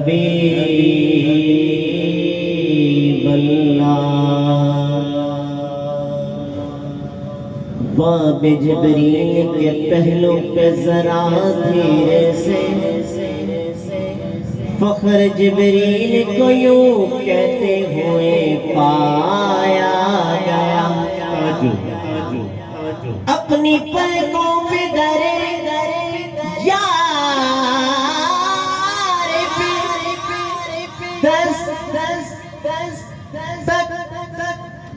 حبیب اللہ باب جبریل کے پہلو پہ ذرا دھیرے سے فخر جبریل کو یوں کہتے ہوئے پایا گیا اپنی پلکوں پہ درے یار دس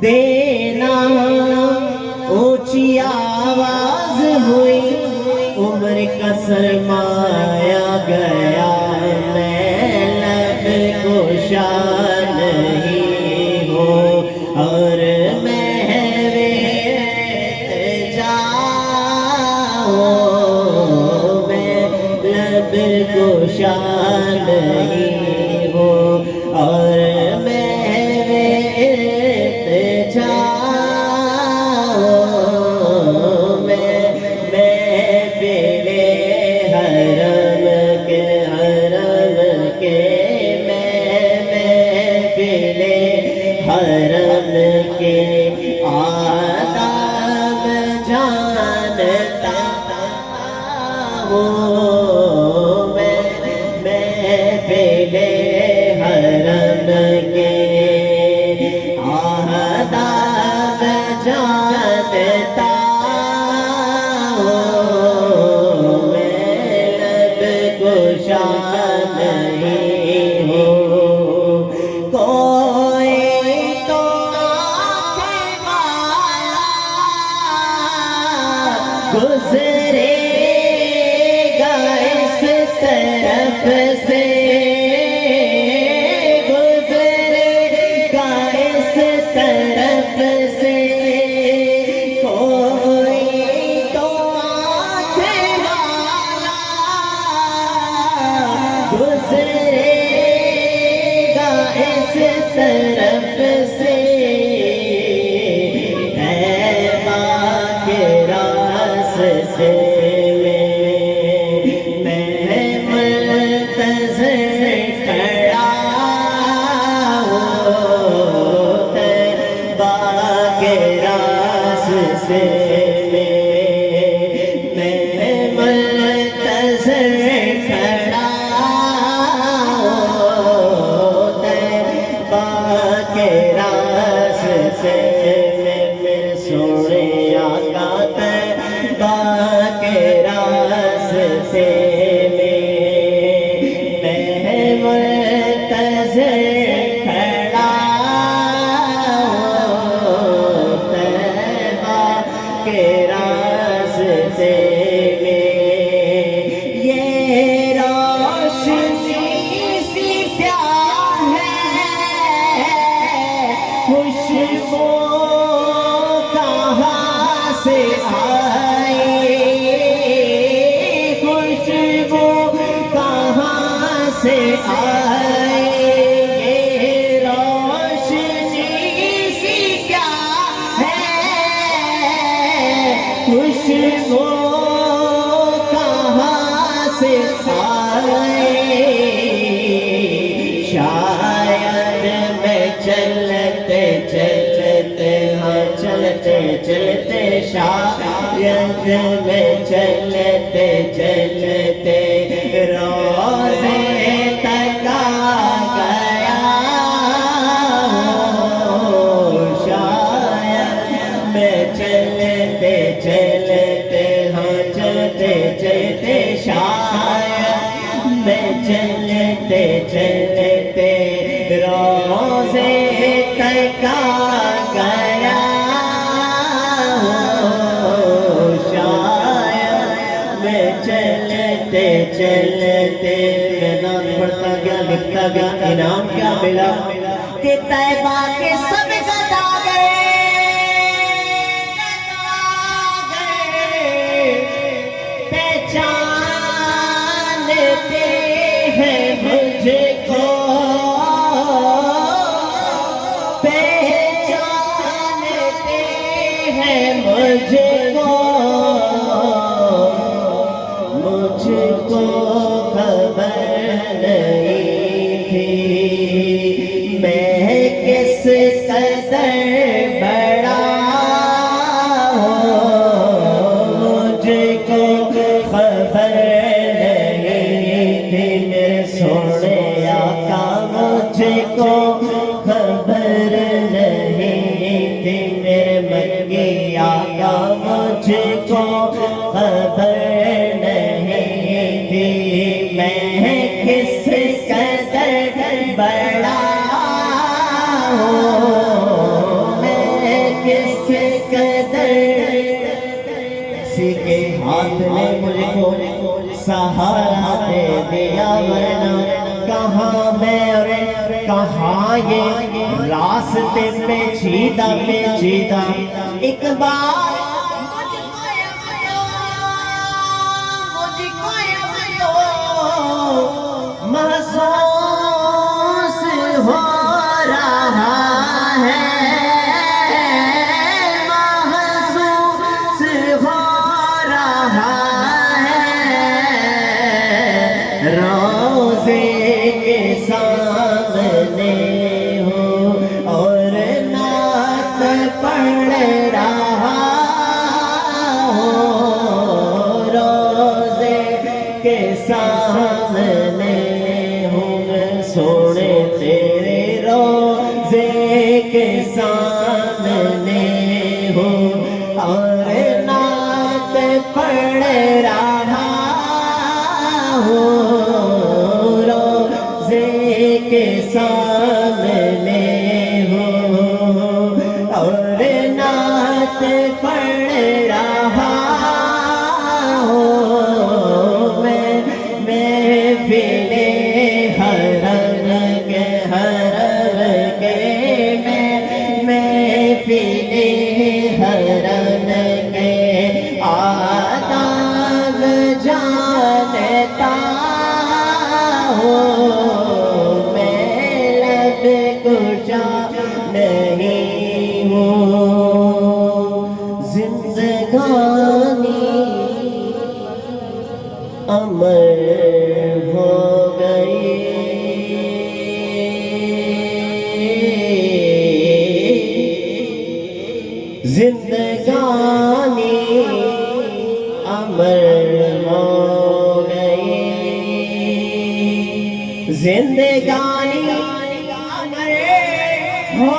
دینا اونچی آواز ہوئی عمر کا سرمایا گیا میں لب گشا نہیں ہوں اور میں لب گشا نہیں ہوں اور میں حرم کے آداب جانتا ہوں میں محفل حرم کے آداب جانتا ہوں میں لب گشا نہیں ہوں گزرے گا اس طرف سے گزرے گا اس طرف سے کوئی تو آنکھ والا گزرے گا اس طرف سے سے میں منتظر کھڑا ہوں باغ راز سے میں منتظر کھڑا ہوں باغ راز سے سونے آقا کے راستے میں منتظر کھڑا ہوں طیبہ کے راستے میں یہ روشنی سی پیار ہے خوشبو کہاں سے سے آئے یہ روشنی سی کیا ہے خوشبو کہاں سے آئے شاید میں چلتے چلتے ہاں چلتے چلتے شاید میں چلتے چلتے روزے تک آ گیا شاید میں چلتے چلتے ہاں چلتے چلتے شاید میں چلتے چلتے روزے تک آ گیا چلتے چلتے نام پڑھتا گیا لکھتا گیا انعام کیا ملا کہ طیبہ کے سب گدا گئے پہچانتے ہیں مجھ کو پہچانتے ہیں مجھ کو مجھ کو خبر نہیں خبر نہیں تھی میرے سونے آقا مجھ کو خبر نہیں تھی میرے مکی آقا مجھ کو خبر نہیں تھی میں کس قدر بڑا ہوں میں کس قدر کسی کے ہاتھ نے مجھ کو سہارا دے دیا ورنہ کہاں میں اور کہاں یہ راستے پیچیدہ پیچیدہ ایک بار محسوس ہو رہا ہے محسوس ہو رہا ہے روزے کے سامنے ہوں اور نعت پڑھ رہا ہوں روزے کے سامنے ہوں سونے تیرے روزے کے سامنے ہوں اور نعت پڑھ رہا ہوں روزے کے سامنے ہوں اور نعت پڑھ رہا ہوں میں بھی حرم کے میں بھی حرم کے آداب جانتا ہوں میں لب کجا نہیں ہوں زندگانی امر ہو گئی زندگانی امر ہو گئی زندگانی امر ہو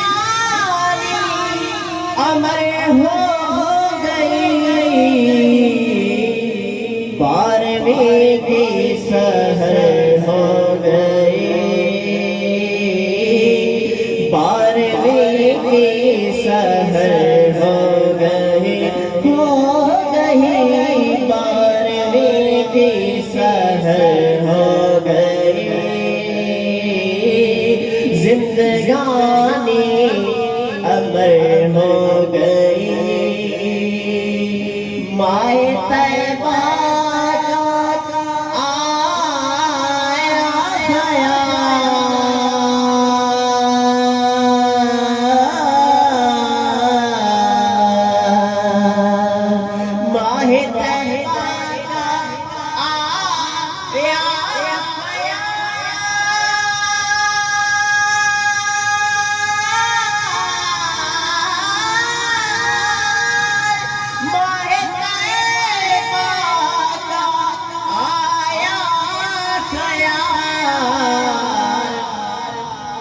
زندگانی امر ہو گئی بارہویں کی سحر ہو گئی بارہویں کی سحر ہو گئی بارہویں کی سحر ہو گئی زندگانی امر ہو گئی مائے طیبہ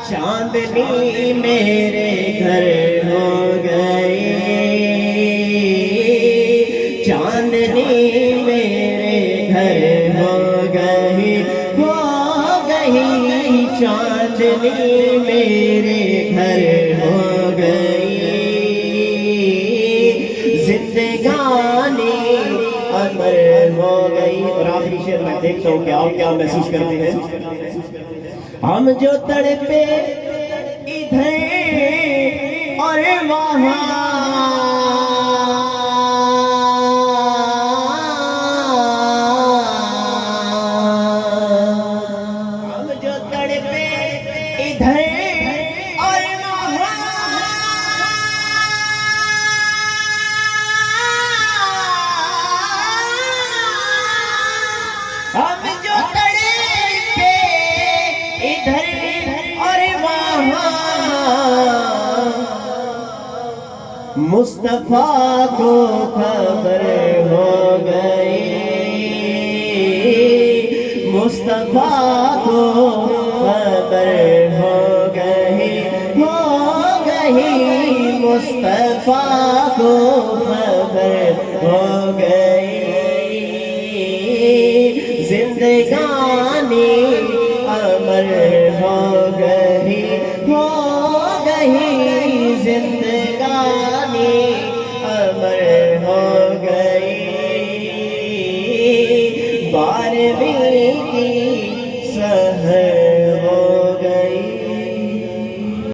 چاندنی میرے گھر ہو گئی چاندنی میرے گھر ہو گئی چاندنی میرے گھر ہو گئی زندگانی امر ہو گئی اور آخری شعر میں دیکھتا ہوں کہ آپ کیا محسوس کرتے ہیں ہم جو تڑپے ادھر اور وہاں ہم جو تڑپے ادھر اور وہاں ہم جو تڑپے مصطفیٰ کو خبر ہو گئی، مصطفیٰ کو خبر ہو گئی، مصطفیٰ کو خبر ہو گئی۔